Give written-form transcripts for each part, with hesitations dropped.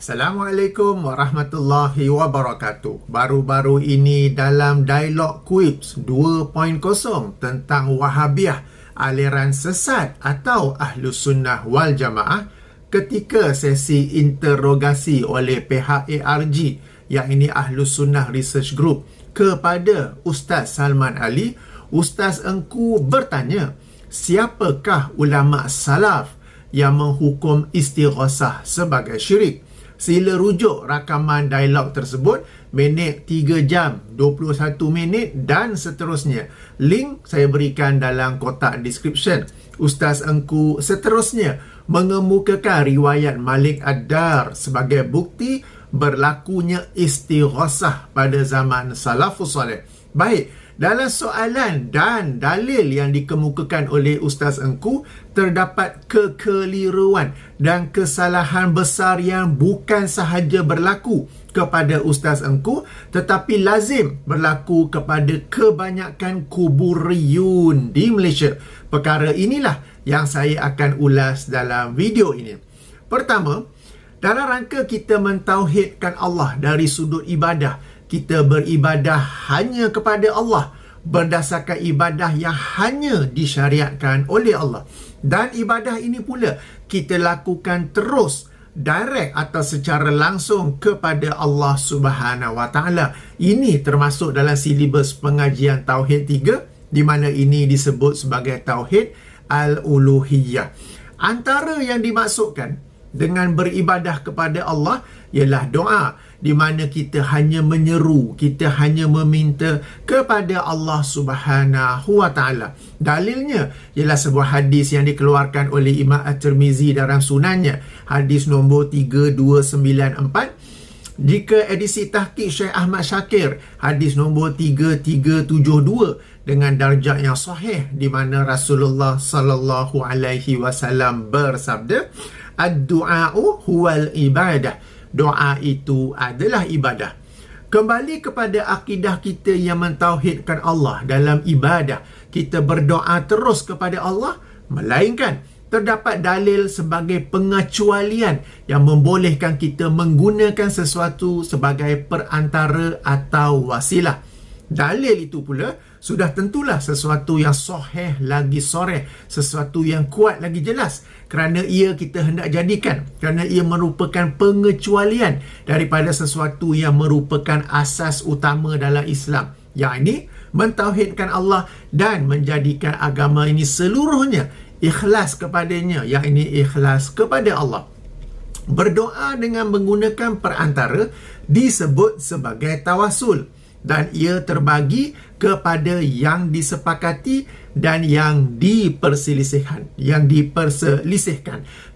Assalamualaikum warahmatullahi wabarakatuh. Baru-baru ini dalam Dialog Quips 2.0 tentang Wahabiyah, aliran sesat atau Ahlus Sunnah wal Jamaah, ketika sesi interogasi oleh pihak ARG, yang ini Ahlus Sunnah Research Group, kepada Ustaz Salman Ali, Ustaz Engku bertanya, siapakah ulama salaf yang menghukum istighasah sebagai syirik? Sila rujuk rakaman dialog tersebut, minit 3 jam 21 minit dan seterusnya. Link saya berikan dalam kotak description. Ustaz Engku seterusnya mengemukakan riwayat Malik Ad-Dar sebagai bukti berlakunya istighasah pada zaman salafus salih. Baik, dalam soalan dan dalil yang dikemukakan oleh Ustaz Engku, terdapat kekeliruan dan kesalahan besar yang bukan sahaja berlaku kepada Ustaz Engku, tetapi lazim berlaku kepada kebanyakan kuburiyun di Malaysia. Perkara inilah yang saya akan ulas dalam video ini. Pertama, dalam rangka kita mentauhidkan Allah dari sudut ibadah, kita beribadah hanya kepada Allah berdasarkan ibadah yang hanya disyariatkan oleh Allah. Dan ibadah ini pula kita lakukan terus, direct atau secara langsung kepada Allah Subhanahu Wa Taala. Ini termasuk dalam silibus pengajian Tauhid 3, di mana ini disebut sebagai Tauhid Al-Uluhiyah. Antara yang dimaksudkan dengan beribadah kepada Allah ialah doa, di mana kita hanya menyeru, kita hanya meminta kepada Allah Subhanahu Wa Taala. Dalilnya ialah sebuah hadis yang dikeluarkan oleh Imam At-Tirmizi dalam sunannya, hadis nombor 3294. Jika edisi tahqiq Syekh Ahmad Syakir, hadis nombor 3372 dengan darjah yang sahih, di mana Rasulullah sallallahu alaihi wasallam bersabda, ad-du'a'u huwal ibadah. Doa itu adalah ibadah. Kembali kepada akidah kita yang mentauhidkan Allah dalam ibadah, kita berdoa terus kepada Allah, melainkan terdapat dalil sebagai pengecualian yang membolehkan kita menggunakan sesuatu sebagai perantara atau wasilah. Dalil itu pula sudah tentulah sesuatu yang sahih lagi soreh, sesuatu yang kuat lagi jelas, kerana ia kita hendak jadikan, kerana ia merupakan pengecualian daripada sesuatu yang merupakan asas utama dalam Islam, yang ini mentauhidkan Allah dan menjadikan agama ini seluruhnya ikhlas kepadanya, yang ini ikhlas kepada Allah. Berdoa dengan menggunakan perantara disebut sebagai tawasul, dan ia terbagi kepada yang disepakati dan yang diperselisihkan.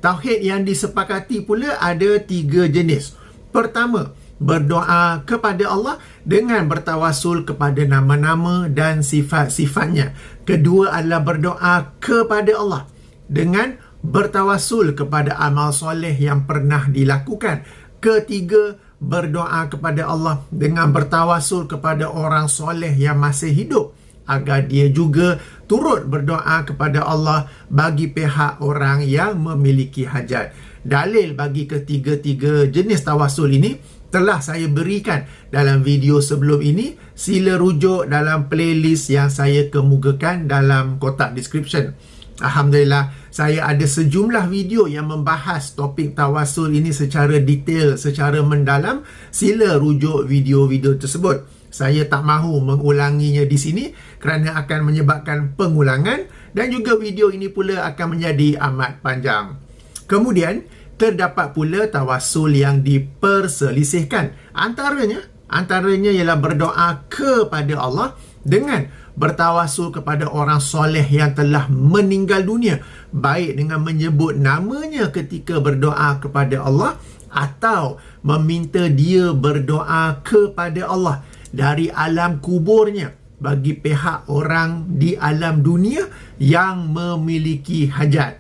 Tauhid yang disepakati pula ada 3 jenis. Pertama, berdoa kepada Allah dengan bertawasul kepada nama-nama dan sifat-sifatnya. Kedua adalah berdoa kepada Allah dengan bertawasul kepada amal soleh yang pernah dilakukan. Ketiga, berdoa kepada Allah dengan bertawasul kepada orang soleh yang masih hidup, agar dia juga turut berdoa kepada Allah bagi pihak orang yang memiliki hajat. Dalil bagi ketiga-tiga jenis tawasul ini telah saya berikan dalam video sebelum ini. Sila rujuk dalam playlist yang saya kemukakan dalam kotak description. Alhamdulillah, saya ada sejumlah video yang membahas topik tawasul ini secara detail, secara mendalam. Sila rujuk video-video tersebut. Saya tak mahu mengulanginya di sini kerana akan menyebabkan pengulangan, dan juga video ini pula akan menjadi amat panjang. Kemudian, terdapat pula tawasul yang diperselisihkan. Antaranya ialah berdoa kepada Allah dengan bertawasul kepada orang soleh yang telah meninggal dunia, baik dengan menyebut namanya ketika berdoa kepada Allah, atau meminta dia berdoa kepada Allah dari alam kuburnya bagi pihak orang di alam dunia yang memiliki hajat.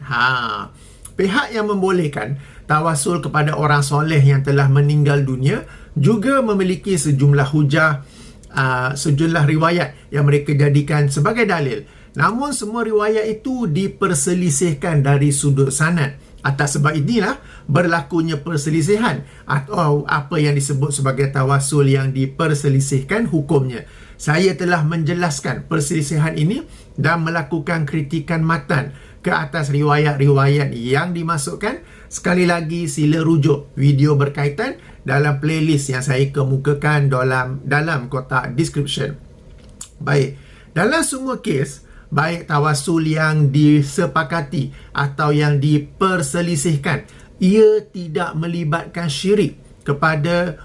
Pihak yang membolehkan tawasul kepada orang soleh yang telah meninggal dunia juga memiliki sejumlah hujah, sejumlah riwayat yang mereka jadikan sebagai dalil. Namun semua riwayat itu diperselisihkan dari sudut sanad. Atas sebab inilah berlakunya perselisihan atau apa yang disebut sebagai tawassul yang diperselisihkan hukumnya. Saya telah menjelaskan perselisihan ini dan melakukan kritikan matan ke atas riwayat-riwayat yang dimasukkan. Sekali lagi sila rujuk video berkaitan dalam playlist yang saya kemukakan dalam kotak description. Baik, dalam semua kes, baik tawassul yang disepakati atau yang diperselisihkan, ia tidak melibatkan syirik kepada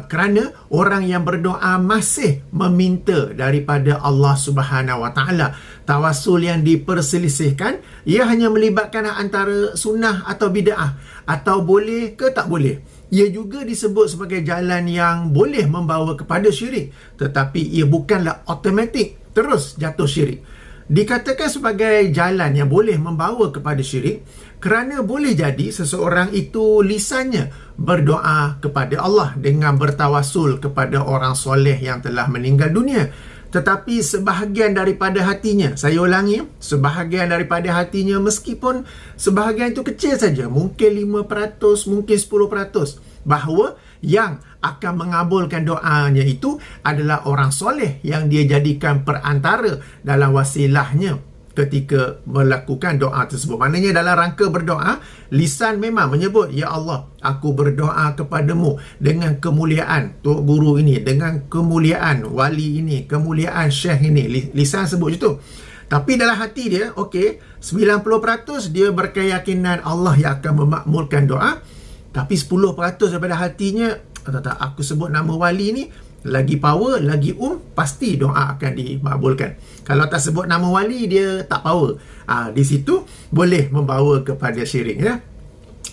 kerana orang yang berdoa masih meminta daripada Allah Subhanahu Wa Taala. Tawassul yang diperselisihkan, ia hanya melibatkan antara sunnah atau bid'ah, atau boleh ke tak boleh. Ia juga disebut sebagai jalan yang boleh membawa kepada syirik, tetapi ia bukanlah automatik terus jatuh syirik. Dikatakan sebagai jalan yang boleh membawa kepada syirik kerana boleh jadi seseorang itu lisannya berdoa kepada Allah dengan bertawassul kepada orang soleh yang telah meninggal dunia, tetapi sebahagian daripada hatinya, saya ulangi, sebahagian daripada hatinya, meskipun sebahagian itu kecil saja, mungkin 5%, mungkin 10%, bahawa yang akan mengabulkan doanya itu adalah orang soleh yang dia jadikan perantara dalam wasilahnya ketika melakukan doa tersebut. Maknanya dalam rangka berdoa, lisan memang menyebut, Ya Allah, aku berdoa kepadamu dengan kemuliaan Tok Guru ini, dengan kemuliaan wali ini, kemuliaan syekh ini. Lisan sebut itu. Tapi dalam hati dia, 90% dia berkeyakinan Allah yang akan memakmulkan doa. Tapi 10% daripada hatinya, aku sebut nama wali ni, lagi power, lagi pasti doa akan dimakbulkan. Kalau tak sebut nama wali, dia tak power. Di situ boleh membawa kepada syirik, ya.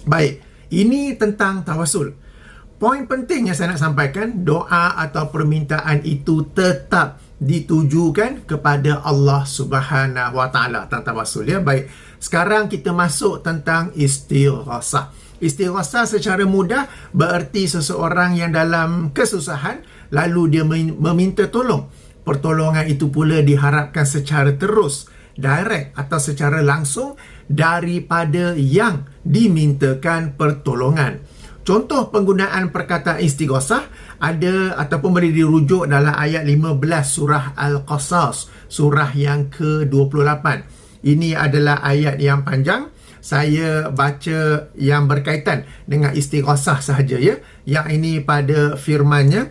Baik, ini tentang tawassul. Poin penting yang saya nak sampaikan, doa atau permintaan itu tetap ditujukan kepada Allah Subhanahu Wa Taala tentang tawassul, ya. Baik, sekarang kita masuk tentang istighasah. Istighasah secara mudah bererti seseorang yang dalam kesusahan lalu dia meminta tolong. Pertolongan itu pula diharapkan secara terus, direct atau secara langsung daripada yang dimintakan pertolongan. Contoh penggunaan perkataan istighasah ada ataupun boleh dirujuk dalam ayat 15 surah Al-Qasas, surah yang ke-28. Ini adalah ayat yang panjang. Saya baca yang berkaitan dengan istighasah sahaja, ya. Yang ini pada firmannya,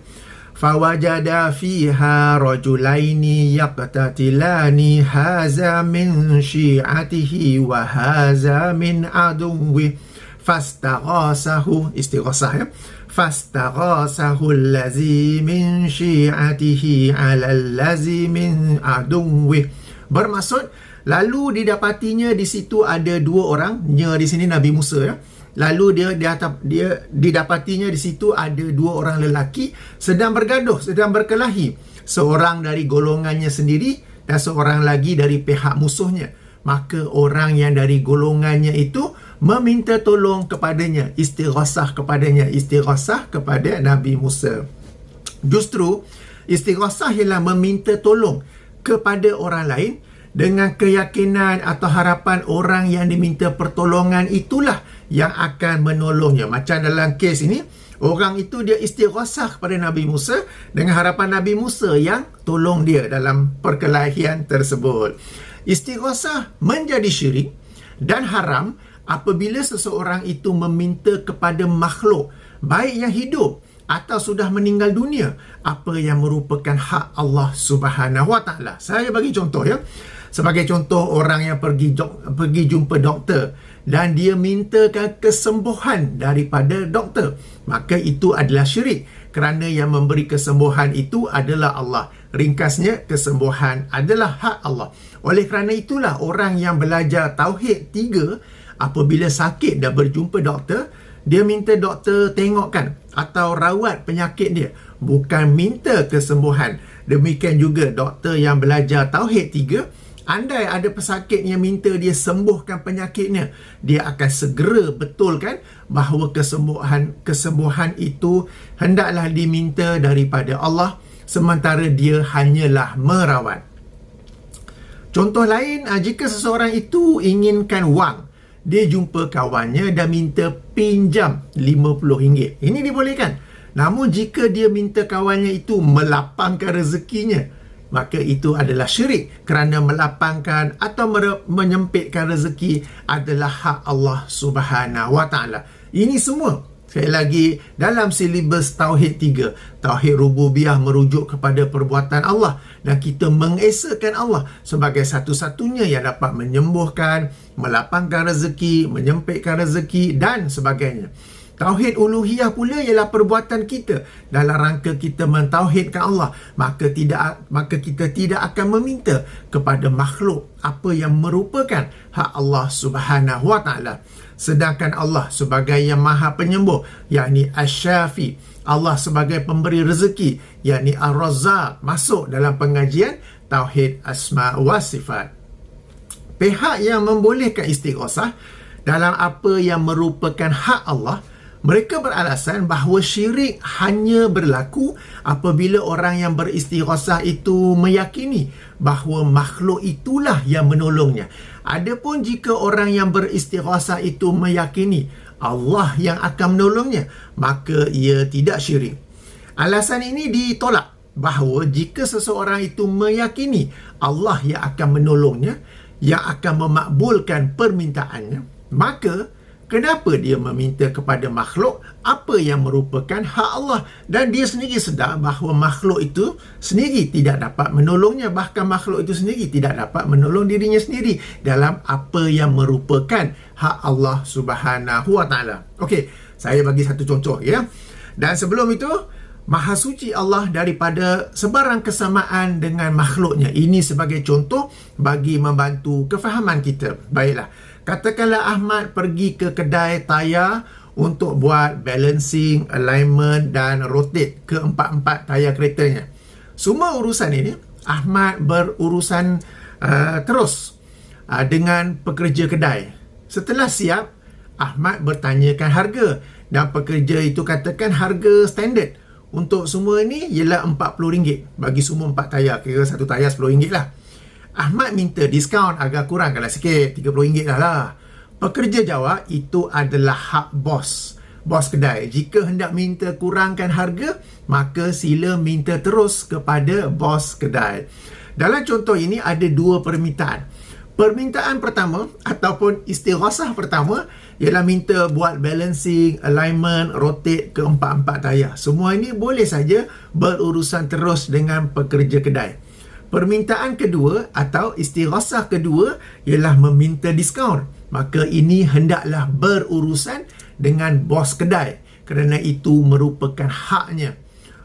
fawajada fiha rajulaini yaqtatilani haza min syi'atihi wa haza min aduwwi fastaghasahu, istighasah, ya, fastaghasahu allazi min syi'atihi ala allazi min aduwwi. Bermaksud, lalu didapatinya di situ ada dua orang, di sini Nabi Musa, ya. Lalu dia didapatinya di situ ada dua orang lelaki sedang bergaduh, sedang berkelahi. Seorang dari golongannya sendiri dan seorang lagi dari pihak musuhnya. Maka orang yang dari golongannya itu meminta tolong kepadanya, istighasah kepada Nabi Musa. Justru istighasah ialah meminta tolong kepada orang lain dengan keyakinan atau harapan orang yang diminta pertolongan itulah yang akan menolongnya. Macam dalam kes ini, orang itu dia istighasah kepada Nabi Musa dengan harapan Nabi Musa yang tolong dia dalam perkelahian tersebut. Istighasah menjadi syirik dan haram apabila seseorang itu meminta kepada makhluk, baik yang hidup atau sudah meninggal dunia, apa yang merupakan hak Allah Subhanahu Wa Taala. Saya bagi contoh, ya. Sebagai contoh, orang yang pergi jumpa doktor dan dia mintakan kesembuhan daripada doktor, maka itu adalah syirik kerana yang memberi kesembuhan itu adalah Allah. Ringkasnya, kesembuhan adalah hak Allah. Oleh kerana itulah orang yang belajar Tauhid 3, apabila sakit dan berjumpa doktor, dia minta doktor tengokkan atau rawat penyakit dia, bukan minta kesembuhan. Demikian juga doktor yang belajar Tauhid 3, andai ada pesakit yang minta dia sembuhkan penyakitnya, dia akan segera betulkan bahawa kesembuhan itu hendaklah diminta daripada Allah, sementara dia hanyalah merawat. Contoh lain, jika seseorang itu inginkan wang dia jumpa kawannya dan minta pinjam RM50. Ini dibolehkan. Namun jika dia minta kawannya itu melapangkan rezekinya, maka itu adalah syirik, kerana melapangkan atau menyempitkan rezeki adalah hak Allah Subhanahu Wa Taala. Ini semua sekali lagi dalam silibus Tauhid 3. Tauhid Rububiyah merujuk kepada perbuatan Allah, dan kita mengesakan Allah sebagai satu-satunya yang dapat menyembuhkan, melapangkan rezeki, menyempitkan rezeki dan sebagainya. Tauhid uluhiyah pula ialah perbuatan kita dalam rangka kita mentauhidkan Allah. Maka kita tidak akan meminta kepada makhluk apa yang merupakan hak Allah Subhanahu Wa Taala. Sedangkan Allah sebagai yang Maha Penyembuh, yakni Asy-Syafi, Allah sebagai pemberi rezeki, yakni Ar-Razzaq, masuk dalam pengajian Tauhid Asma' wa Sifat. Pihak yang membolehkan istighosah dalam apa yang merupakan hak Allah, mereka beralasan bahawa syirik hanya berlaku apabila orang yang beristighosah itu meyakini bahawa makhluk itulah yang menolongnya. Adapun jika orang yang beristighosah itu meyakini Allah yang akan menolongnya, maka ia tidak syirik. Alasan ini ditolak bahawa jika seseorang itu meyakini Allah yang akan menolongnya, yang akan memakbulkan permintaannya, maka kenapa dia meminta kepada makhluk apa yang merupakan hak Allah, dan dia sendiri sedar bahawa makhluk itu sendiri tidak dapat menolongnya, bahkan makhluk itu sendiri tidak dapat menolong dirinya sendiri dalam apa yang merupakan hak Allah Subhanahu Wa Taala. Okey, saya bagi satu contoh ya. Dan sebelum itu, Maha suci Allah daripada sebarang kesamaan dengan makhluknya. Ini sebagai contoh bagi membantu kefahaman kita. Baiklah, katakanlah Ahmad pergi ke kedai tayar untuk buat balancing, alignment dan rotate keempat-empat tayar keretanya. Semua urusan ini Ahmad berurusan terus dengan pekerja kedai. Setelah siap, Ahmad bertanyakan harga, dan pekerja itu katakan harga standard untuk semua ini ialah RM40 bagi semua 4 tayar. Kira satu tayar RM10 lah. Ahmad minta diskaun agak kurangkanlah sikit, RM30 lah. Pekerja jawab itu adalah hak bos kedai. Jika hendak minta kurangkan harga, maka sila minta terus kepada bos kedai. Dalam contoh ini ada dua permintaan. Permintaan pertama ataupun istighosah pertama ialah minta buat balancing, alignment, rotate keempat-empat tayar. Semua ini boleh saja berurusan terus dengan pekerja kedai. Permintaan kedua atau istighosah kedua ialah meminta diskaun. Maka ini hendaklah berurusan dengan bos kedai, kerana itu merupakan haknya.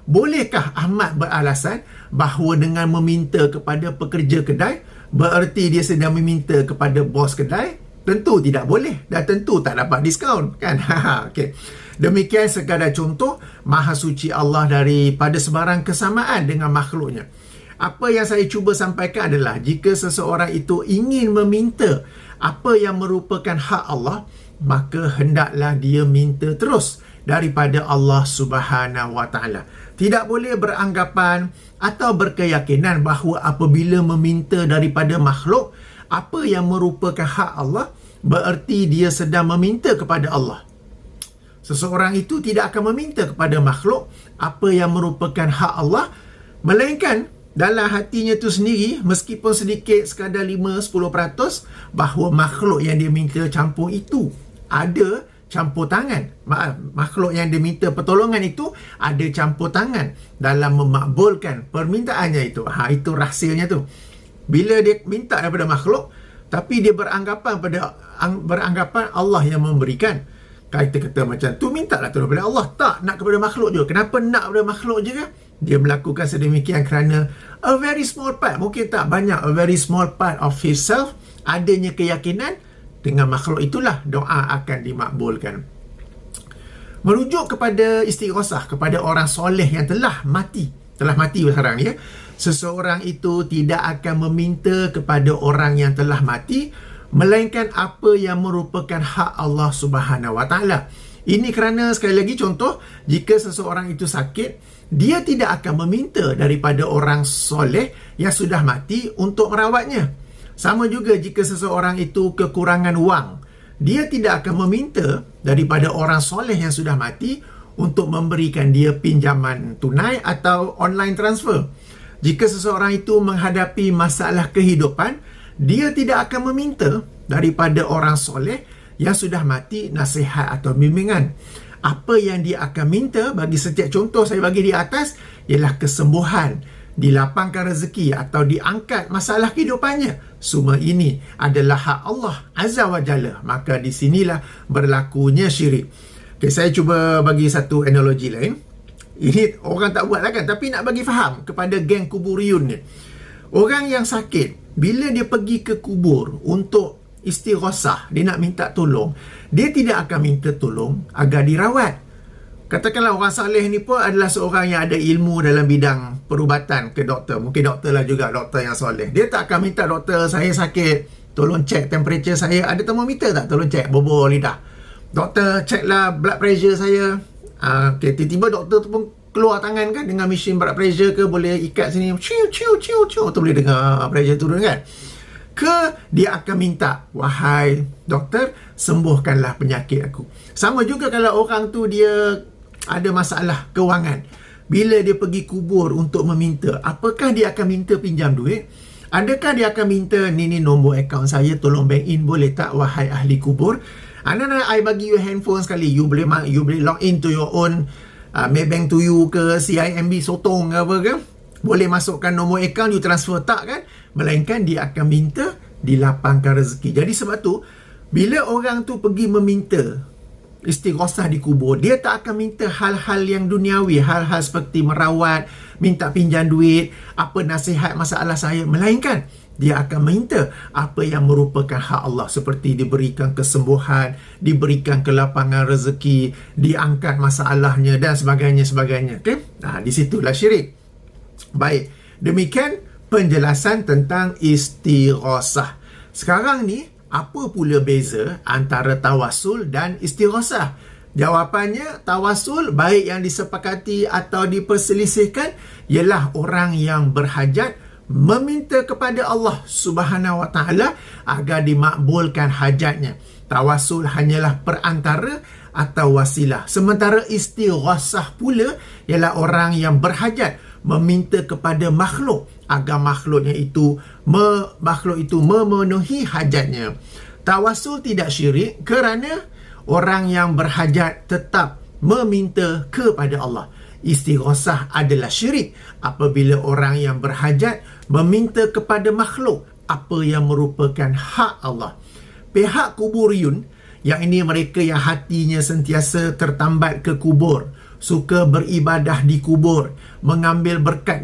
Bolehkah Ahmad beralasan bahawa dengan meminta kepada pekerja kedai bererti dia sedang meminta kepada bos kedai? Tentu tidak boleh, dan tentu tak dapat diskaun, kan? Okay. Demikian sekadar contoh Maha suci Allah daripada sebarang kesamaan dengan makhluknya. Apa yang saya cuba sampaikan adalah jika seseorang itu ingin meminta apa yang merupakan hak Allah, maka hendaklah dia minta terus daripada Allah Subhanahu Wa Taala. Tidak boleh beranggapan atau berkeyakinan bahawa apabila meminta daripada makhluk apa yang merupakan hak Allah, bererti dia sedang meminta kepada Allah. Seseorang itu tidak akan meminta kepada makhluk apa yang merupakan hak Allah, melainkan dalam hatinya tu sendiri, meskipun sedikit sekadar 5-10%, bahawa makhluk yang dia minta campur itu ada campur tangan. Makhluk yang dia minta pertolongan itu ada campur tangan dalam memakbulkan permintaannya itu. Itu rahsianya tu. Bila dia minta daripada makhluk, tapi dia beranggapan Allah yang memberikan. Kita kata macam tu, mintalah tu daripada Allah. Tak, nak kepada makhluk je. Kenapa nak kepada makhluk je kan? Dia melakukan sedemikian kerana a very small part, mungkin tak banyak, a very small part of himself, adanya keyakinan dengan makhluk itulah doa akan dimakbulkan. Merujuk kepada istighosah kepada orang soleh yang telah mati sekarang ni ya. Seseorang itu tidak akan meminta kepada orang yang telah mati, melainkan apa yang merupakan hak Allah Subhanahu Wa Taala. Ini kerana sekali lagi contoh, jika seseorang itu sakit, dia tidak akan meminta daripada orang soleh yang sudah mati untuk merawatnya. Sama juga jika seseorang itu kekurangan wang dia tidak akan meminta daripada orang soleh yang sudah mati untuk memberikan dia pinjaman tunai atau online transfer. Jika seseorang itu menghadapi masalah kehidupan, dia tidak akan meminta daripada orang soleh yang sudah mati nasihat atau bimbingan. Apa yang dia akan minta, bagi setiap contoh saya bagi di atas, ialah kesembuhan, dilapangkan rezeki atau diangkat masalah kehidupannya. Semua ini adalah hak Allah Azza wa Jalla. Maka di sinilah berlakunya syirik. Okay, saya cuba bagi satu analogi lain. Ini orang tak buat lah kan, tapi nak bagi faham kepada geng kuburiyun ni. Orang yang sakit, bila dia pergi ke kubur untuk istighosah, dia nak minta tolong, dia tidak akan minta tolong agar dirawat. Katakanlah orang saleh ni pun adalah seorang yang ada ilmu dalam bidang perubatan ke doktor. Mungkin doktor lah juga, doktor yang soleh. Dia tak akan minta, doktor saya sakit, tolong cek temperature saya. Ada termometer tak? Tolong cek bobor lidah. Doktor cek lah blood pressure saya. Okay, tiba-tiba doktor tu pun keluar tangan kan dengan mesin blood pressure ke, boleh ikat sini, ciu tu boleh dengar pressure turun kan. Ke dia akan minta, wahai doktor, sembuhkanlah penyakit aku. Sama juga kalau orang tu dia ada masalah kewangan. Bila dia pergi kubur untuk meminta, apakah dia akan minta pinjam duit? Adakah dia akan minta, ni nombor akaun saya, tolong bank in boleh tak wahai ahli kubur? Anak-anak, I bagi you handphone sekali, you boleh log in to your own Maybank to you ke, CIMB Sotong ke apa ke, boleh masukkan nombor akaun, you transfer tak kan? Melainkan dia akan minta dilapangkan rezeki. Jadi sebab tu, bila orang tu pergi meminta istighosah di kubur, dia tak akan minta hal-hal yang duniawi, hal-hal seperti merawat, minta pinjam duit, apa nasihat masalah saya, melainkan dia akan minta apa yang merupakan hak Allah, seperti diberikan kesembuhan, diberikan kelapangan rezeki, diangkat masalahnya dan sebagainya. Okay? Di situlah syirik. Baik, demikian penjelasan tentang istighosah. Sekarang ni, apa pula beza antara tawassul dan istighosah? Jawapannya, tawassul baik yang disepakati atau diperselisihkan ialah orang yang berhajat meminta kepada Allah Subhanahu Wa Taala agar dimakbulkan hajatnya. Tawassul hanyalah perantara atau wasilah. Sementara istighosah pula ialah orang yang berhajat meminta kepada makhluk agar makhluk itu memenuhi hajatnya. Tawassul tidak syirik kerana orang yang berhajat tetap meminta kepada Allah. Istighosah adalah syirik apabila orang yang berhajat meminta kepada makhluk apa yang merupakan hak Allah. Pihak kuburiyun, yang ini mereka yang hatinya sentiasa tertambat ke kubur, suka beribadah di kubur, mengambil berkat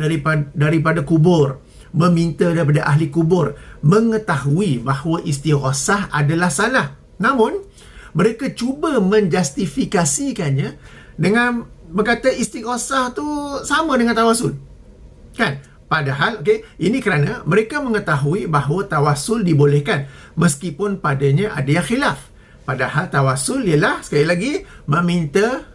daripada kubur, meminta daripada ahli kubur, mengetahui bahawa istighosah adalah salah. Namun, mereka cuba menjustifikasikannya dengan berkata istighosah tu sama dengan tawassul. Kan? Padahal, ini kerana mereka mengetahui bahawa tawassul dibolehkan meskipun padanya ada yang khilaf. Padahal tawassul ialah, sekali lagi, meminta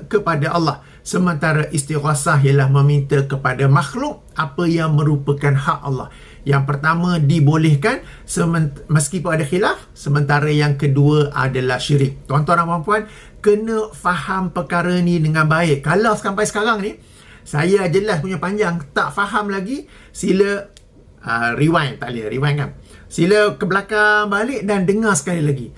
kepada Allah. Sementara istighosah ialah meminta kepada makhluk apa yang merupakan hak Allah. Yang pertama dibolehkan meskipun ada khilaf, sementara yang kedua adalah syirik. Tuan-tuan dan puan-puan, kena faham perkara ni dengan baik. Kalau sampai sekarang ni saya jelas punya panjang, tak faham lagi, sila rewind, tak boleh rewind kan, sila ke belakang balik dan dengar sekali lagi.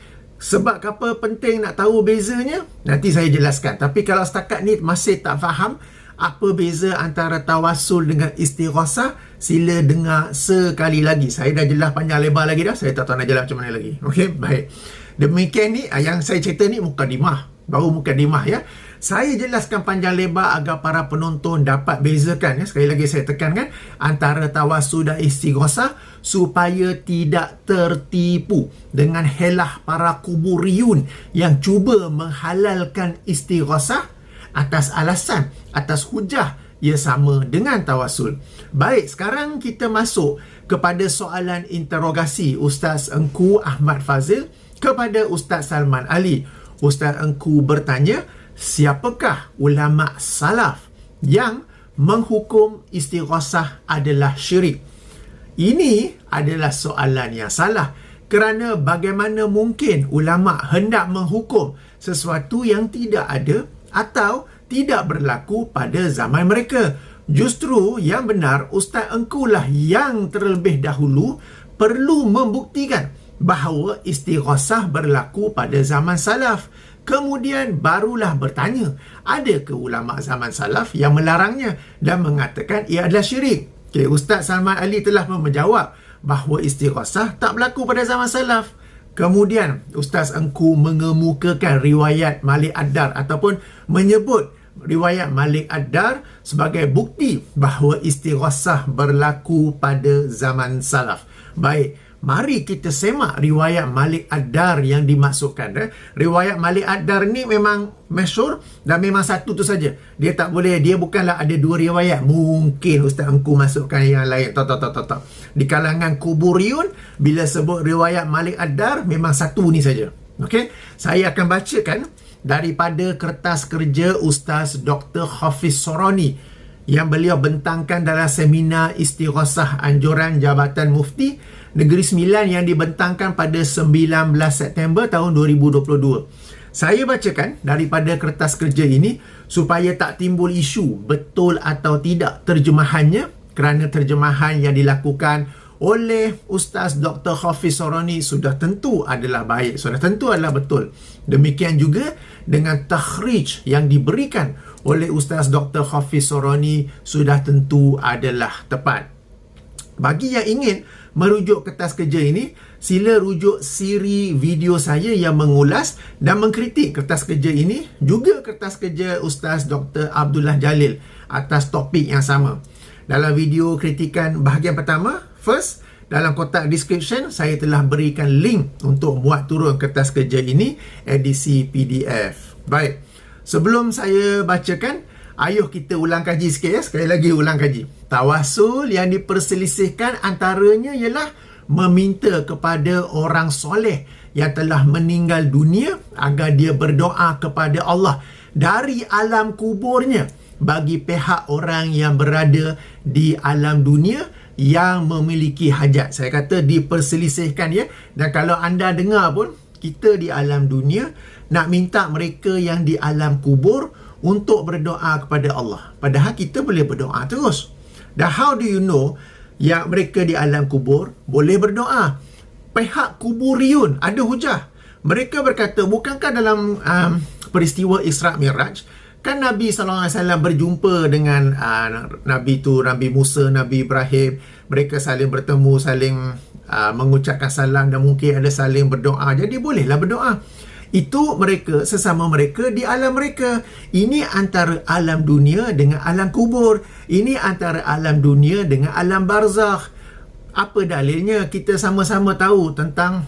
Sebab apa penting nak tahu bezanya, nanti saya jelaskan. Tapi kalau setakat ni masih tak faham apa beza antara tawassul dengan istighosah, sila dengar sekali lagi. Saya dah jelas panjang lebar lagi dah, saya tak tahu nak jelas macam mana lagi. Okey, baik. Demikian ni, yang saya cerita ni mukadimah, baru mukadimah ya. Saya jelaskan panjang lebar agar para penonton dapat bezakan ya. Sekali lagi saya tekankan antara tawassul dan istighosah supaya tidak tertipu dengan helah para kuburiyun yang cuba menghalalkan istighosah atas alasan, atas hujah ia sama dengan tawassul. Baik, sekarang kita masuk kepada soalan interogasi Ustaz Engku Ahmad Fazil kepada Ustaz Salman Ali. Ustaz Engku bertanya, siapakah ulama salaf yang menghukum istighosah adalah syirik? Ini adalah soalan yang salah Kerana bagaimana mungkin ulama hendak menghukum sesuatu yang tidak ada atau tidak berlaku pada zaman mereka. Justru yang benar, Ustaz engkulah yang terlebih dahulu perlu membuktikan bahawa istighasah berlaku pada zaman salaf. Kemudian barulah bertanya, adakah ulama zaman salaf yang melarangnya dan mengatakan ia adalah syirik? Okay, Ustaz Salman Ali telah menjawab bahawa istighasah tak berlaku pada zaman salaf. Kemudian Ustaz engku mengemukakan riwayat Malik Ad-Dar ataupun menyebut riwayat Malik Ad-Dar sebagai bukti bahawa istighasah berlaku pada zaman salaf. Baik, mari kita semak riwayat Malik Ad-Dar yang dimaksudkan. Riwayat Malik Ad-Dar ni memang masyhur dan memang satu tu saja. Dia tak boleh, dia bukanlah ada dua riwayat. Mungkin Ustaz engku masukkan yang lain. Tak. Di kalangan kuburiyun, bila sebut riwayat Malik Ad-Dar, memang satu ni saja. Okey, saya akan bacakan daripada kertas kerja Ustaz Dr. Hafiz Sorani yang beliau bentangkan dalam seminar istighasah anjuran Jabatan Mufti Negeri Sembilan yang dibentangkan pada 19 September tahun 2022. Saya bacakan daripada kertas kerja ini supaya tak timbul isu betul atau tidak terjemahannya, kerana terjemahan yang dilakukan oleh Ustaz Dr. Hafiz Sorani sudah tentu adalah baik, sudah tentu adalah betul. Demikian juga dengan takhrij yang diberikan oleh Ustaz Dr. Hafiz Sorani sudah tentu adalah tepat. Bagi yang ingin merujuk kertas kerja ini, sila rujuk siri video saya yang mengulas dan mengkritik kertas kerja ini, juga kertas kerja Ustaz Dr. Abdullah Jalil atas topik yang sama. Dalam video kritikan bahagian pertama, first, dalam kotak description, saya telah berikan link untuk muat turun kertas kerja ini, edisi PDF. Baik, sebelum saya bacakan, ayuh kita ulang kaji sikit ya. Sekali lagi ulang kaji. Tawassul yang diperselisihkan antaranya ialah meminta kepada orang soleh yang telah meninggal dunia agar dia berdoa kepada Allah dari alam kuburnya bagi pihak orang yang berada di alam dunia yang memiliki hajat. Saya kata diperselisihkan ya. Dan kalau anda dengar pun, kita di alam dunia nak minta mereka yang di alam kubur untuk berdoa kepada Allah. Padahal kita boleh berdoa terus. Dan how do you know yang mereka di alam kubur boleh berdoa? Pihak kuburiyun ada hujah. Mereka berkata, bukankah dalam peristiwa Isra' Miraj, kan Nabi SAW berjumpa dengan Nabi Musa, Nabi Ibrahim. Mereka saling bertemu, saling mengucapkan salam dan mungkin ada saling berdoa. Jadi bolehlah berdoa. Itu mereka, sesama mereka di alam mereka. Ini antara alam dunia dengan alam kubur. Ini antara alam dunia dengan alam barzakh. Apa dalilnya? Kita sama-sama tahu tentang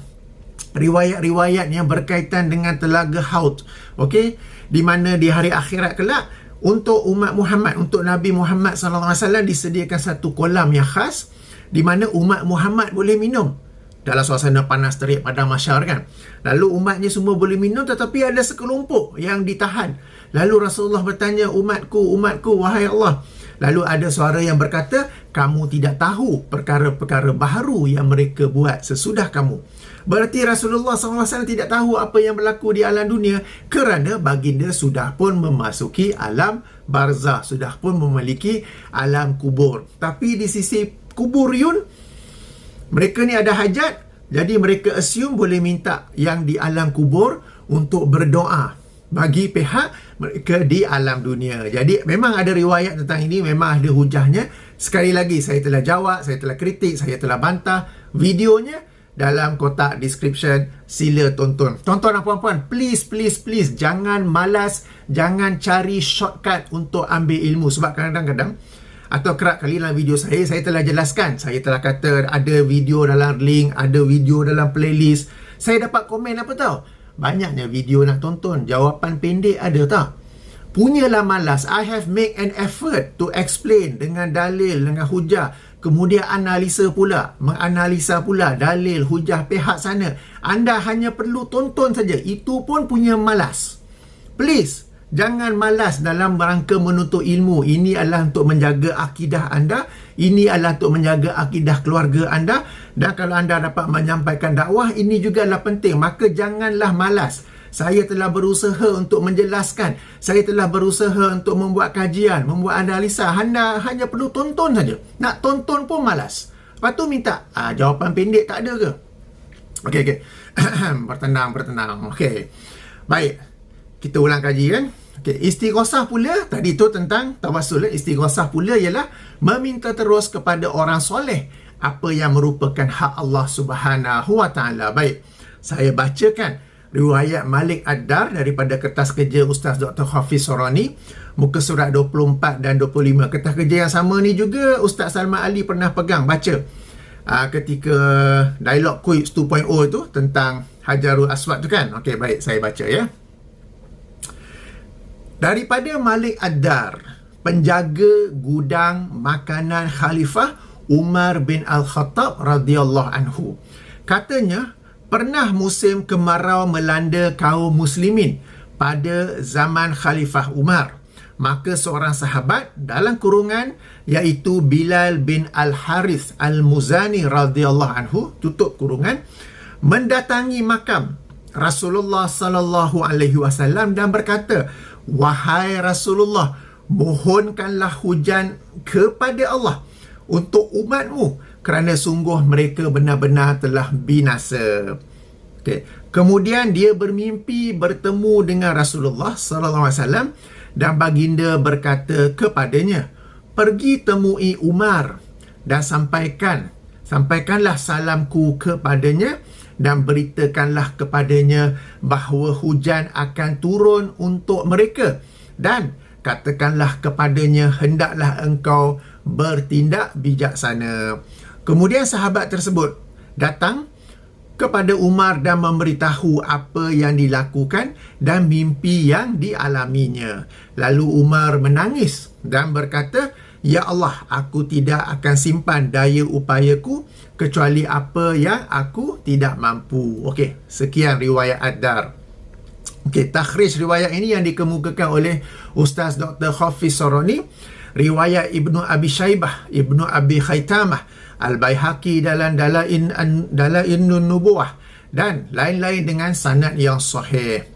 riwayat-riwayat yang berkaitan dengan Telaga Haud. Okey, di mana di hari akhirat kelak untuk umat Muhammad, untuk Nabi Muhammad SAW disediakan satu kolam yang khas di mana umat Muhammad boleh minum dalam suasana panas terik padang mahsyar kan. Lalu umatnya semua boleh minum, tetapi ada sekelompok yang ditahan. Lalu Rasulullah bertanya, umatku, wahai Allah. Lalu ada suara yang berkata, kamu tidak tahu perkara-perkara baharu yang mereka buat sesudah kamu. Berarti Rasulullah SAW tidak tahu apa yang berlaku di alam dunia, kerana baginda sudah pun memasuki alam barzah, sudah pun memiliki alam kubur. Tapi di sisi kuburiyun, mereka ni ada hajat, jadi mereka assume boleh minta yang di alam kubur untuk berdoa bagi pihak mereka di alam dunia. Jadi memang ada riwayat tentang ini, memang ada hujahnya. Sekali lagi, saya telah jawab, saya telah kritik, saya telah bantah. Videonya dalam kotak description, sila tonton. Tuan-tuan dan puan-puan, please, jangan malas, jangan cari shortcut untuk ambil ilmu. Sebab kadang-kadang atau kerap kali dalam video saya telah jelaskan, saya telah kata ada video dalam link, ada video dalam playlist. Saya dapat komen apa tahu? Banyaknya video nak tonton, jawapan pendek ada tak? Punyalah malas. I have make an effort to explain dengan dalil, dengan hujah. Kemudian menganalisa pula dalil, hujah pihak sana. Anda hanya perlu tonton saja. Itu pun punya malas. Please, Jangan malas dalam rangka menuntut ilmu. Ini adalah untuk menjaga akidah anda. Ini adalah untuk menjaga akidah keluarga anda. Dan kalau anda dapat menyampaikan dakwah, ini juga adalah penting. Maka janganlah malas. Saya telah berusaha untuk menjelaskan. Saya telah berusaha untuk membuat kajian, membuat analisa. Anda hanya perlu tonton saja. Nak tonton pun malas. Lepas tu minta, jawapan pendek tak ada ke? Okey. Bertenang. Okey. Baik. Kita ulang kaji kan? Okay, istighosah pula, tadi tu tentang tawassul. Istighosah pula ialah meminta terus kepada orang soleh apa yang merupakan hak Allah Subhanahu Wa Taala. Baik, saya bacakan riwayat Malik Ad-Dar daripada kertas kerja Ustaz Dr. Hafiz Sorani, muka surat 24 dan 25. Kertas kerja yang sama ni juga Ustaz Salman Ali pernah pegang baca ketika dialog quiz 2.0 tu tentang Hajarul Aswad tu kan. Okey, baik, saya baca ya. Daripada Malik Ad-Dar, penjaga gudang makanan Khalifah Umar bin Al-Khattab radhiyallahu anhu. Katanya, pernah musim kemarau melanda kaum muslimin pada zaman Khalifah Umar. Maka seorang sahabat dalam kurungan iaitu Bilal bin Al-Harith Al-Muzani radhiyallahu anhu, tutup kurungan, mendatangi makam Rasulullah sallallahu alaihi wasallam dan berkata, "Wahai Rasulullah, mohonkanlah hujan kepada Allah untuk umatmu kerana sungguh mereka benar-benar telah binasa." Okay. Kemudian dia bermimpi bertemu dengan Rasulullah sallallahu alaihi wasallam dan baginda berkata kepadanya, "Pergi temui Umar dan sampaikanlah salamku kepadanya dan beritakanlah kepadanya bahawa hujan akan turun untuk mereka, dan katakanlah kepadanya hendaklah engkau bertindak bijaksana." Kemudian sahabat tersebut datang kepada Umar dan memberitahu apa yang dilakukan dan mimpi yang dialaminya. Lalu Umar menangis dan berkata, "Ya Allah, aku tidak akan simpan daya upayaku kecuali apa yang aku tidak mampu." Okey, sekian riwayat Ad-Dar. Okey, takhrij riwayat ini yang dikemukakan oleh Ustaz Dr. Hafiz Sorani, riwayat Ibnu Abi Syaibah, Ibnu Abi Khaitamah, Al-Baihaqi dalam Dalailun Nubuwah dan lain-lain dengan sanad yang sahih.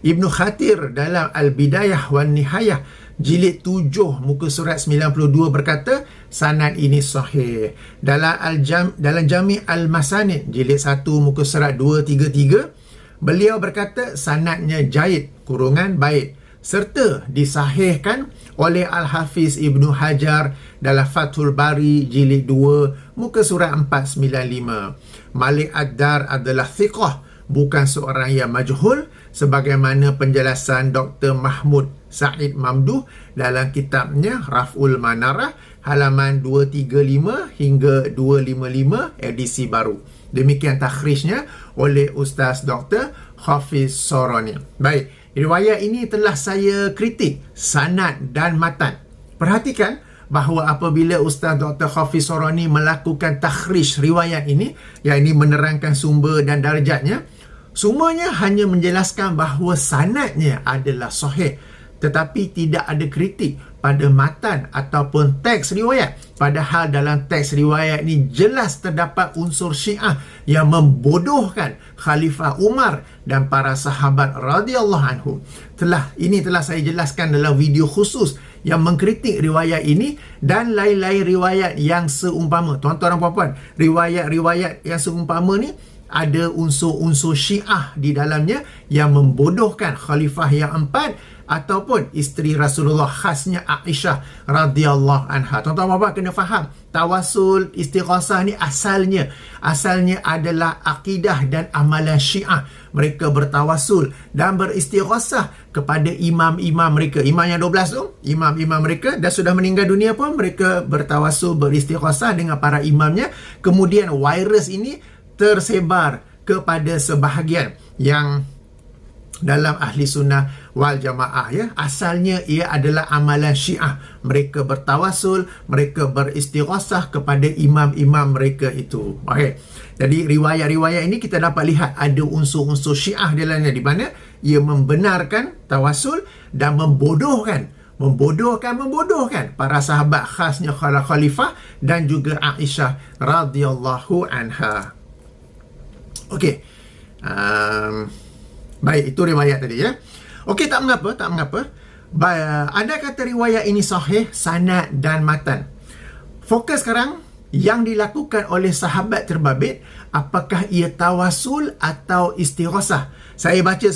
Ibnu Khatir dalam Al-Bidayah wan Nihayah jilid 7 muka surat 92 berkata sanad ini sahih. Dalam Jami' Al-Masanid jilid 1 muka surat 233 beliau berkata sanadnya jaid, kurungan baik, serta disahihkan oleh Al-Hafiz Ibnu Hajar dalam Fathul Bari jilid 2 muka surat 495. Malik Ad-Dar adalah thiqah, bukan seorang yang majhul, sebagaimana penjelasan Dr. Mahmud Said Mamduh dalam kitabnya Raf'ul Manarah halaman 235 hingga 255 edisi baru. Demikian takhrijnya oleh Ustaz Dr. Hafiz Sorani. Baik, riwayat ini telah saya kritik sanad dan matan. Perhatikan bahawa apabila Ustaz Dr. Hafiz Sorani melakukan takhrij riwayat ini, yang ini menerangkan sumber dan darjatnya, semuanya hanya menjelaskan bahawa sanadnya adalah sahih, tetapi tidak ada kritik pada matan ataupun teks riwayat. Padahal dalam teks riwayat ini jelas terdapat unsur Syiah yang membodohkan Khalifah Umar dan para sahabat radhiyallahu anhu. Ini telah saya jelaskan dalam video khusus yang mengkritik riwayat ini dan lain-lain riwayat yang seumpama. Tuan-tuan dan puan-puan, riwayat-riwayat yang seumpama ni ada unsur-unsur Syiah di dalamnya yang membodohkan Khalifah yang empat ataupun isteri Rasulullah, khasnya Aisyah radhiyallahu anha. Tuan-tuan dan puan-puan kena faham, tawassul, istighasah ni asalnya adalah akidah dan amalan Syiah. Mereka bertawassul dan beristighasah kepada imam-imam mereka. Imam yang 12 tu, imam-imam mereka dah sudah meninggal dunia pun mereka bertawassul, beristighasah dengan para imamnya. Kemudian virus ini tersebar kepada sebahagian yang dalam ahli sunnah wal jamaah, ya. Asalnya ia adalah amalan Syiah. Mereka bertawassul, mereka beristighasah kepada imam-imam mereka itu. Okey. Jadi riwayat-riwayat ini kita dapat lihat ada unsur-unsur Syiah dalamnya, di mana ia membenarkan tawassul dan membodohkan para sahabat, khasnya Khalifah dan juga Aisyah radhiyallahu anha. Okey. Baik, itu riwayat tadi ya. Okey, tak mengapa. Ada kata riwayat ini sahih, sanad dan matan. Fokus sekarang yang dilakukan oleh sahabat terbabit, apakah ia tawasul atau istighasah? Saya baca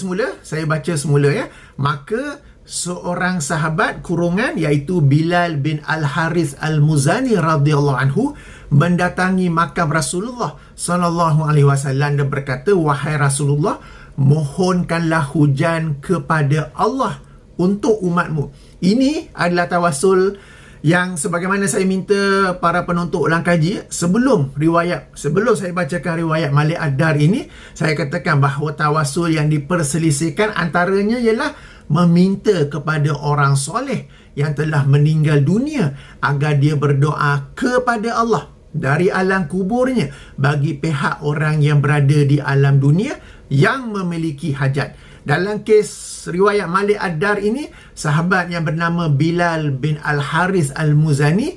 semula ya. Maka seorang sahabat kurungan iaitu Bilal bin Al-Harith Al-Muzani radhiyallahu anhu mendatangi makam Rasulullah sallallahu alaihi wasallam dan berkata, "Wahai Rasulullah, mohonkanlah hujan kepada Allah untuk umatmu." Ini adalah tawasul yang sebagaimana saya minta para penuntut ulang kaji sebelum saya bacakan riwayat Malik Ad-Dar ini, saya katakan bahawa tawasul yang diperselisihkan antaranya ialah meminta kepada orang soleh yang telah meninggal dunia agar dia berdoa kepada Allah dari alam kuburnya bagi pihak orang yang berada di alam dunia yang memiliki hajat. Dalam kes riwayat Malik Ad-Dar ini, sahabat yang bernama Bilal bin Al-Harith Al-Muzani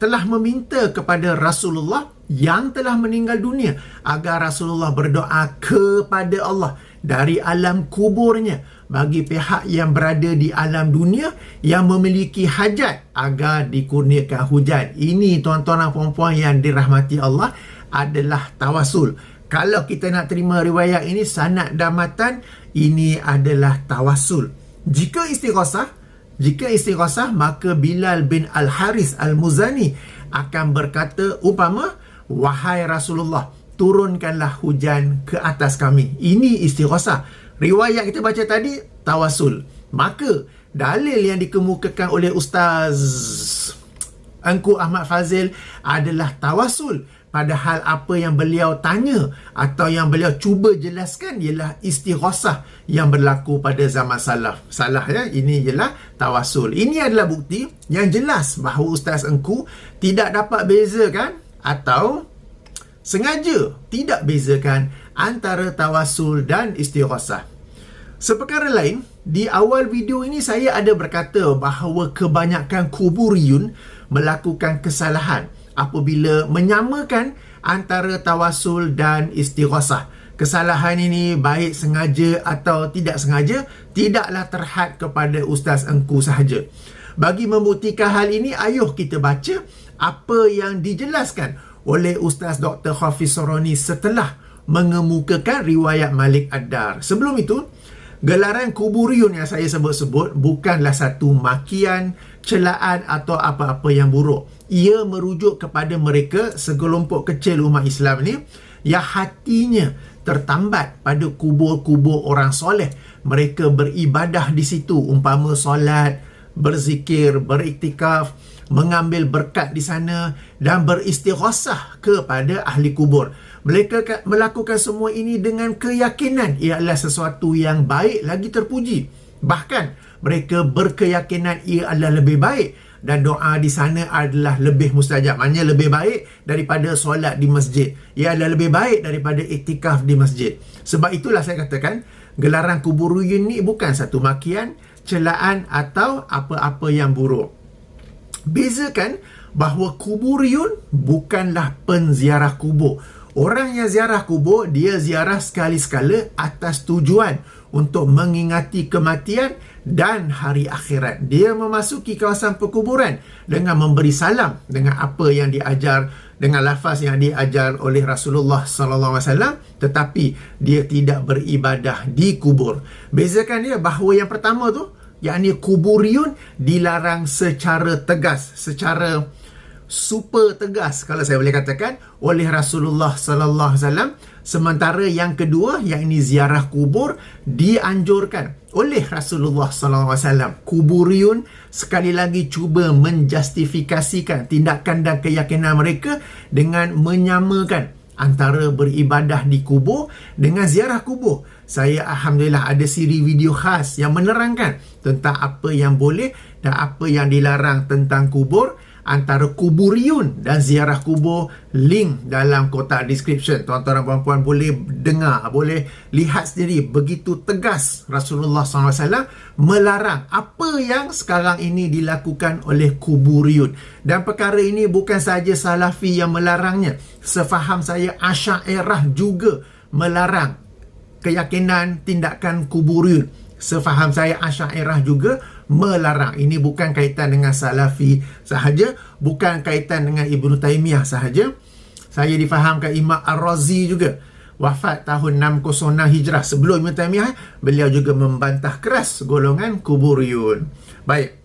telah meminta kepada Rasulullah yang telah meninggal dunia agar Rasulullah berdoa kepada Allah dari alam kuburnya bagi pihak yang berada di alam dunia yang memiliki hajat agar dikurniakan hujan. Ini tuan-tuan dan puan-puan yang dirahmati Allah adalah tawasul. Kalau kita nak terima riwayat ini sanad dan matan, ini adalah tawasul. Jika istighasah, maka Bilal bin Al-Harith Al-Muzani akan berkata umpama, "Wahai Rasulullah, turunkanlah hujan ke atas kami." Ini istighasah. Riwayat kita baca tadi tawasul. Maka dalil yang dikemukakan oleh Ustaz Engku Ahmad Fazil adalah tawasul. Padahal apa yang beliau tanya atau yang beliau cuba jelaskan ialah istighasah yang berlaku pada zaman salaf. Salah ya, ini ialah tawasul. Ini adalah bukti yang jelas bahawa Ustaz Engku tidak dapat bezakan atau sengaja tidak bezakan antara tawasul dan istighasah. Seperkara lain, di awal video ini saya ada berkata bahawa kebanyakan kuburiyun melakukan kesalahan apabila menyamakan antara tawasul dan istighasah. Kesalahan ini baik sengaja atau tidak sengaja tidaklah terhad kepada Ustaz Engku sahaja. Bagi membuktikan hal ini, ayuh kita baca apa yang dijelaskan oleh Ustaz Dr. Hafiz Soroni setelah mengemukakan riwayat Malik Ad-Dar. Sebelum itu, gelaran kuburiyun yang saya sebut-sebut bukanlah satu makian, celaan atau apa-apa yang buruk. Ia merujuk kepada mereka sekelompok kecil umat Islam ni yang hatinya tertambat pada kubur-kubur orang soleh. Mereka beribadah di situ, umpama solat, berzikir, beriktikaf, mengambil berkat di sana dan beristighasah kepada ahli kubur. Mereka melakukan semua ini dengan keyakinan ia adalah sesuatu yang baik lagi terpuji. Bahkan mereka berkeyakinan ia adalah lebih baik dan doa di sana adalah lebih mustajab. Maknanya lebih baik daripada solat di masjid. Ia adalah lebih baik daripada iktikaf di masjid. Sebab itulah saya katakan gelaran kuburiyun ni bukan satu makian, celaan atau apa-apa yang buruk. Bezakan bahawa kuburiyun bukanlah penziarah kubur. Orang yang ziarah kubur, dia ziarah sekali-sekala atas tujuan untuk mengingati kematian dan hari akhirat. Dia memasuki kawasan perkuburan dengan memberi salam dengan apa yang diajar, dengan lafaz yang diajar oleh Rasulullah SAW, tetapi dia tidak beribadah di kubur. Bezakan dia bahawa yang pertama tu, yakni kuburiyun dilarang secara tegas, secara super tegas kalau saya boleh katakan oleh Rasulullah sallallahu alaihi wasallam. Sementara yang kedua, yakni ziarah kubur, dianjurkan oleh Rasulullah sallallahu alaihi wasallam. Kuburiyun sekali lagi cuba menjustifikasikan tindakan dan keyakinan mereka dengan menyamakan antara beribadah di kubur dengan ziarah kubur. Saya alhamdulillah ada siri video khas yang menerangkan tentang apa yang boleh dan apa yang dilarang tentang kubur. antara kuburiyun dan ziarah kubur. Link dalam kotak description. Tuan-tuan dan puan-puan boleh dengar, boleh lihat sendiri begitu tegas Rasulullah SAW melarang apa yang sekarang ini dilakukan oleh kuburiyun. Dan perkara ini bukan sahaja Salafi yang melarangnya. Sefaham saya Asy'ariyah juga melarang keyakinan tindakan kuburiyun. Sefaham saya Asy'ariyah juga melarang. Ini bukan kaitan dengan Salafi sahaja, bukan kaitan dengan Ibnu Taimiyah sahaja. Saya difahamkan Imam Ar-Razi juga wafat tahun 606 Hijrah. Sebelum Ibnu Taimiyah, beliau juga membantah keras golongan kuburiyun. Baik,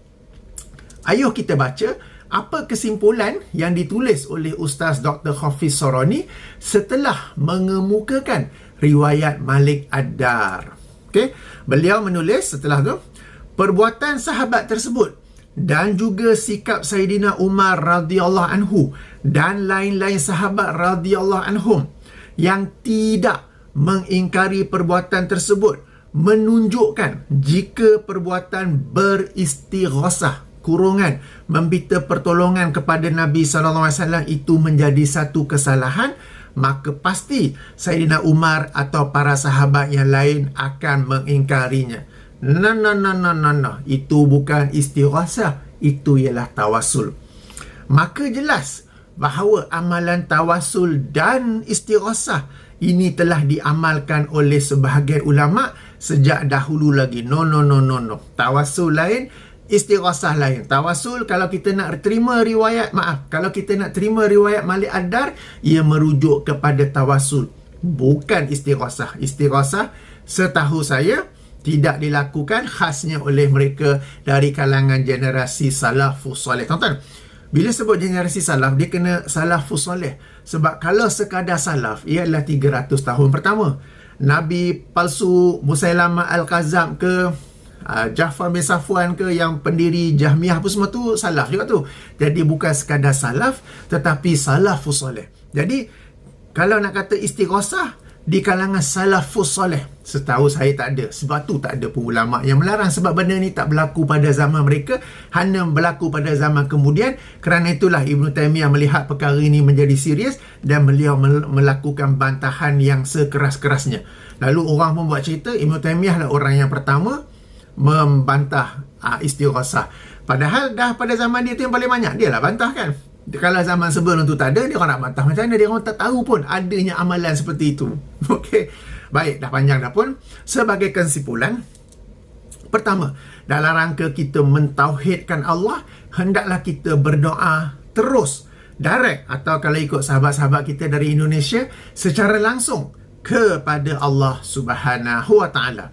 ayuh kita baca apa kesimpulan yang ditulis oleh Ustaz Dr. Hafiz Soroni setelah mengemukakan riwayat Malik Ad-Dar. Okay? Beliau menulis setelah tu, perbuatan sahabat tersebut dan juga sikap Sayyidina Umar radhiyallahu anhu dan lain-lain sahabat radhiyallahu anhum yang tidak mengingkari perbuatan tersebut menunjukkan jika perbuatan beristighasah kurungan meminta pertolongan kepada Nabi SAW itu menjadi satu kesalahan, maka pasti Sayyidina Umar atau para sahabat yang lain akan mengingkarinya. No. Itu bukan istighasah, itu ialah tawasul. Maka jelas bahawa amalan tawasul dan istighasah ini telah diamalkan oleh sebahagian ulama sejak dahulu lagi. No. Tawasul lain, istighasah lain. Tawasul kalau kita nak terima riwayat, kalau kita nak terima riwayat Malik Ad-Dar, ia merujuk kepada tawasul, bukan istighasah. Istighasah setahu saya tidak dilakukan khasnya oleh mereka dari kalangan generasi salafus soleh. Tuan-tuan, bila sebut generasi salaf, dia kena salafus soleh. Sebab kalau sekadar salaf, ia adalah 300 tahun pertama. Nabi palsu Musailamah Al-Kazab ke, Ja'far bin Safwan ke, yang pendiri Jahmiyah pun semua tu salaf juga tu. Jadi bukan sekadar salaf, tetapi salafus soleh. Jadi kalau nak kata istighasah di kalangan salafus soleh, setahu saya tak ada. Sebab tu tak ada pun ulama yang melarang. Sebab benda ni tak berlaku pada zaman mereka, hanya berlaku pada zaman kemudian. Kerana itulah Ibnu Taimiyah melihat perkara ini menjadi serius dan beliau melakukan bantahan yang sekeras-kerasnya. Lalu orang pun buat cerita Ibnu Taimiyah lah orang yang pertama membantah istighasah. Padahal dah pada zaman dia tu yang paling banyak dia lah bantah kan. Kalau zaman sebelum tu tak ada, dia orang nak bantah macam mana? Dia orang tak tahu pun adanya amalan seperti itu. Okey. Baik, dah panjang dah pun. Sebagai kesimpulan, pertama, dalam rangka kita mentauhidkan Allah, hendaklah kita berdoa terus, direct, atau kalau ikut sahabat-sahabat kita dari Indonesia, secara langsung kepada Allah Subhanahu wa Ta'ala.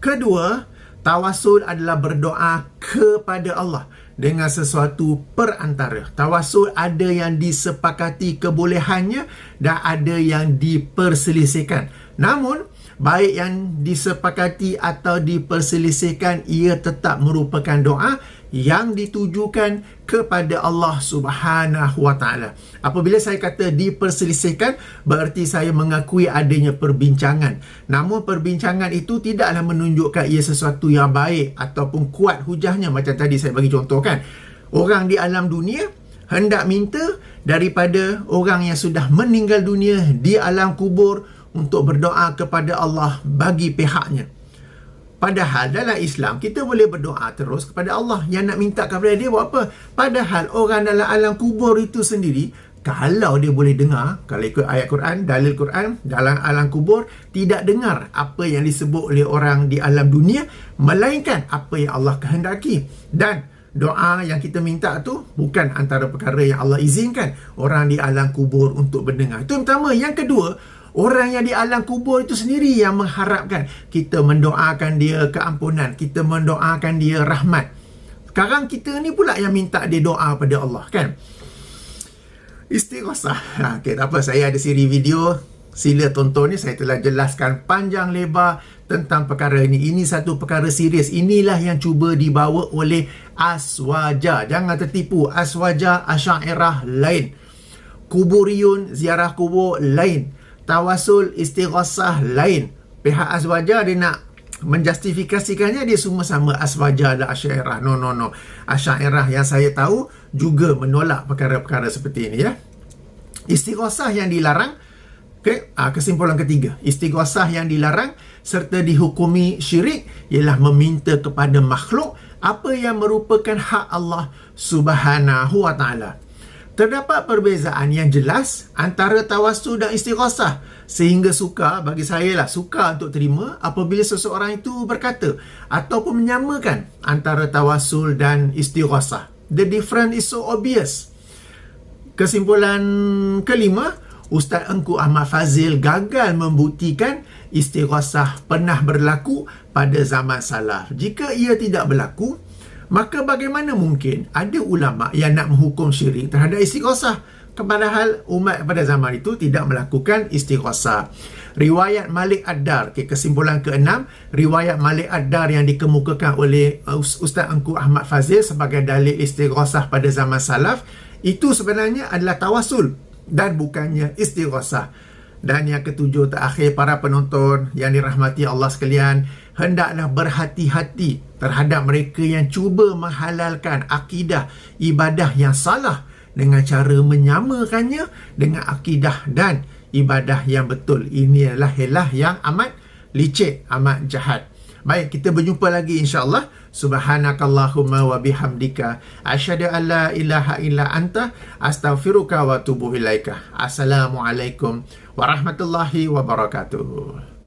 Kedua, tawasul adalah berdoa kepada Allah dengan sesuatu perantara. Tawasul ada yang disepakati kebolehannya dan ada yang diperselisihkan. Namun, baik yang disepakati atau diperselisihkan, ia tetap merupakan doa yang ditujukan kepada Allah Subhanahu wa Ta'ala. Apabila saya kata diperselisihkan, berarti saya mengakui adanya perbincangan. Namun perbincangan itu tidaklah menunjukkan ia sesuatu yang baik ataupun kuat hujahnya. Macam tadi saya bagi contoh kan, orang di alam dunia hendak minta daripada orang yang sudah meninggal dunia di alam kubur untuk berdoa kepada Allah bagi pihaknya. Padahal dalam Islam kita boleh berdoa terus kepada Allah. Yang nak minta kepada dia buat apa? Padahal orang dalam alam kubur itu sendiri, kalau dia boleh dengar, kalau ikut ayat Quran, dalil Quran, dalam alam kubur tidak dengar apa yang disebut oleh orang di alam dunia, melainkan apa yang Allah kehendaki. Dan doa yang kita minta tu bukan antara perkara yang Allah izinkan orang di alam kubur untuk mendengar. Itu yang pertama. Yang kedua, orang yang di alam kubur itu sendiri yang mengharapkan kita mendoakan dia keampunan, kita mendoakan dia rahmat. Sekarang kita ni pula yang minta dia doa pada Allah kan. Istighasah. Okay, tak apa, saya ada siri video, sila tonton ni. Saya telah jelaskan panjang lebar tentang perkara ini. Ini satu perkara serius. Inilah yang cuba dibawa oleh Aswaja. Jangan tertipu. Aswaja Asy'ariyah lain, kuburiyun ziarah kubur lain, tawasul istighasah lain. Pihak Aswaja dia nak menjustifikasikannya dia semua sama Aswaja dan Asy'ariyah. No. Asy'ariyah yang saya tahu juga menolak perkara-perkara seperti ini, ya. Istighosah yang dilarang. Kesimpulan ketiga, istighosah yang dilarang serta dihukumi syirik ialah meminta kepada makhluk apa yang merupakan hak Allah Subhanahu wa taala. Terdapat perbezaan yang jelas antara tawassul dan istighosah, sehingga bagi saya suka untuk terima apabila seseorang itu berkata ataupun menyamakan antara tawassul dan istighosah. The difference is so obvious. Kesimpulan kelima, Ustaz Engku Ahmad Fazil gagal membuktikan istighosah pernah berlaku pada zaman salaf. Jika ia tidak berlaku, maka bagaimana mungkin ada ulama yang nak menghukum syirik terhadap istighosah, padahal umat pada zaman itu tidak melakukan istighosah. Riwayat Malik Ad-Dar, kesimpulan ke-6, riwayat Malik Ad-Dar yang dikemukakan oleh Ustaz Engku Ahmad Fazil sebagai dalil istighosah pada zaman salaf, itu sebenarnya adalah tawassul dan bukannya istighosah. Dan yang ketujuh terakhir, para penonton yang dirahmati Allah sekalian, hendaklah berhati-hati terhadap mereka yang cuba menghalalkan akidah ibadah yang salah dengan cara menyamakannya dengan akidah dan ibadah yang betul. Ini adalah helah yang amat licik, amat jahat. Baik, kita berjumpa lagi insya-Allah. Subhanakallahumma wa bihamdika asyhadu an la ilaha illa anta astaghfiruka wa atubu ilaika. Assalamualaikum warahmatullahi wabarakatuh.